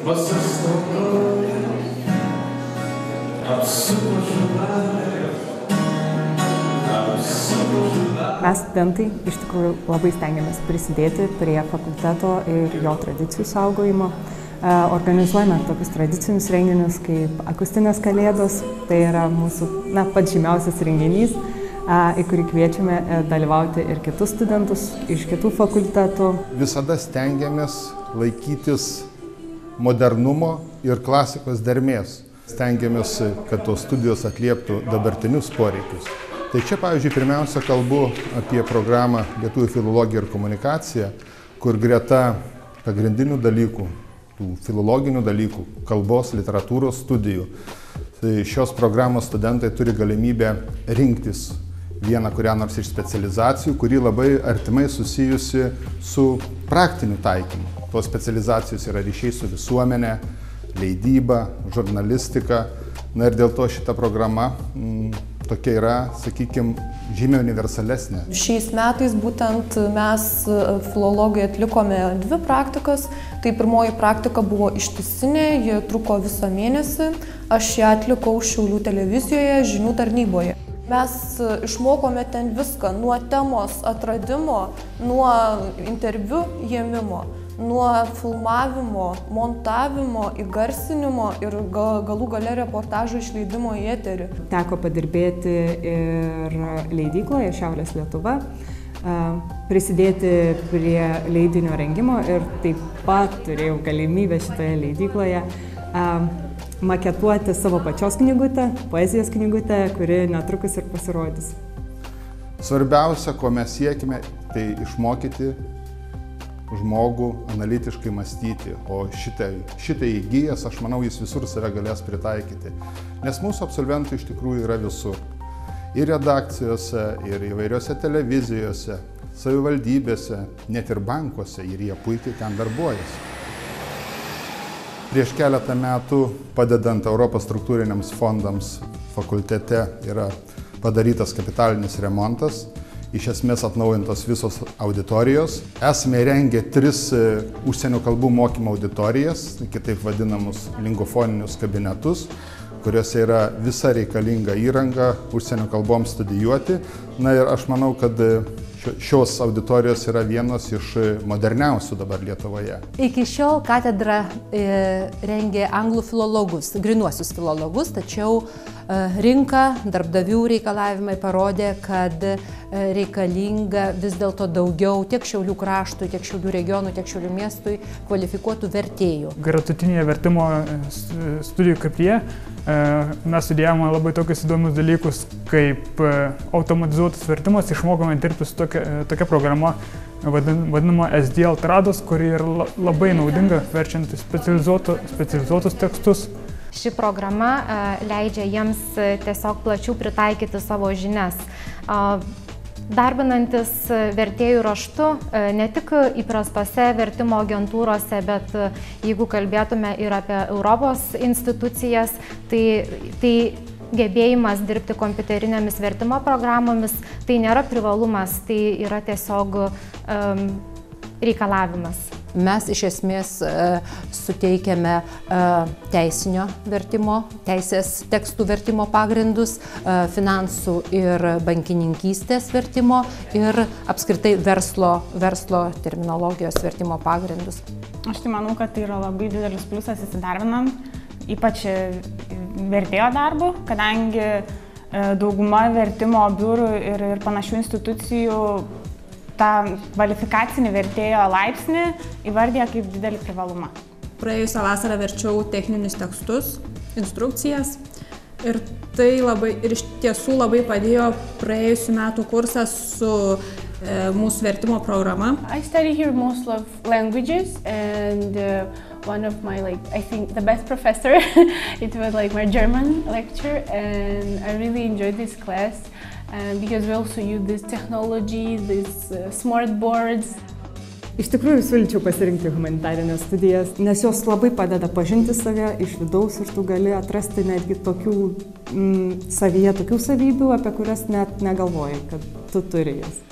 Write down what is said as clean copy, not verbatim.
Mes studentai iš tikrųjų labai stengiamės prisidėti prie fakulteto ir jo tradicijų saugojimo. Organizuojame tokius tradicinius renginius kaip akustinės kalėdos, tai yra mūsų pats žymiausias renginys, į kurį kviečiame dalyvauti ir kitus studentus iš kitų fakultetų. Visada stengiamės laikytis modernumo ir klasikos dermės. Stengiamės, kad tos studijos atlieptų dabartinius poreikius. Tai čia, pavyzdžiui, pirmiausia kalbu apie programą Lietuvių filologija ir komunikacija, kur greta pagrindinių dalykų, tų filologinių dalykų, kalbos, literatūros studijų, tai šios programos studentai turi galimybę rinktis vieną kurią nors iš specializacijų, kuri labai artimai susijusi su praktiniu taikymu. Tos specializacijos yra ryšiai su visuomenė, leidyba, žurnalistika. Na ir dėl to šita programa tokia yra, sakykime, žymiai universalesnė. Šiais metais būtent mes filologai atlikome 2 praktikas. Tai pirmoji praktika buvo ištisinė, ji truko visą mėnesį. Aš ją atlikau Šiaulių televizijoje, žinių tarnyboje. Mes išmokome ten viską, nuo temos atradimo, nuo interviu ėmimo, nuo filmavimo, montavimo, įgarsinimo ir galų gale reportažo išleidimo į eterį. Teko padirbėti ir leidykloje Šiaurės Lietuva, prisidėti prie leidinio rengimo ir taip pat turėjau galimybę šitoje leidykloje maketuoti savo pačios knygutę, poezijos knygutę, kuri netrukus ir pasirodys. Svarbiausia, ko mes siekime, tai išmokyti žmogų analitiškai mąstyti, o šitai įgyjęs, aš manau, jis visur save galės pritaikyti. Nes mūsų absolventų iš tikrųjų yra visur. Ir redakcijose, ir įvairiose televizijose, savivaldybėse, net ir bankuose, ir jie puikiai ten darbuojasi. Prieš keletą metų, padedant Europos struktūriniams fondams, fakultete yra padarytas kapitalinis remontas, iš esmės atnaujintos visos auditorijos. Esame įrengę 3 užsienio kalbų mokymo auditorijas, kitaip vadinamus lingofoninius kabinetus, kuriuose yra visa reikalinga įranga užsienio kalboms studijuoti. Na ir aš manau, kad šios auditorijos yra vienos iš moderniausių dabar Lietuvoje. Iki šiol katedra rengė anglų filologus, grynuosius filologus, tačiau rinka, darbdavių reikalavimai parodė, kad reikalinga vis dėlto daugiau tiek Šiaulių kraštui, tiek Šiaulių regionui, tiek Šiaulių miestui kvalifikuotų vertėjų. Gretutinėje vertimo studijų kryptyje mes studijavome labai tokius įdomius dalykus, kaip automatizuotas vertimas, išmokome dirbti su tokia programa vadinama SDL Trados, kuri yra labai naudinga verčiant specializuotus tekstus. Ši programa leidžia jiems tiesiog plačiau pritaikyti savo žinias. Darbinantis vertėjų raštu, ne tik įprastose vertimo agentūrose, bet jeigu kalbėtume ir apie Europos institucijas, tai gebėjimas dirbti kompiuterinėmis vertimo programomis, tai nėra privalumas, tai yra tiesiog reikalavimas. Mes iš esmės suteikiame teisinio vertimo, teisės tekstų vertimo pagrindus, finansų ir bankininkystės vertimo ir apskritai verslo terminologijos vertimo pagrindus. Aš tai manau, kad tai yra labai didelis pliusas įsidarbinant, ypač vertėjo darbu, kadangi dauguma vertimo biurų ir panašių institucijų tą kvalifikacinį vertėjo laipsnį įvardija kaip didelį privalumą. Praėjusią vasarą verčiau techninius tekstus, instrukcijas ir tai iš tiesų labai padėjo praėjusių metų kursas su mūsų vertimo programa. I study here most of languages and one of my I think the best professor it was my German lecture and I really enjoyed this class. Because we also use this technology, these smart boards. Iš tikrųjų siūlyčiau pasirinkti humanitarinės studijas, nes jos labai padeda pažinti save iš vidaus ir tu gali atrasti netgi tokių savyje tokių savybių, apie kurias net negalvojai, kad tu turi jas.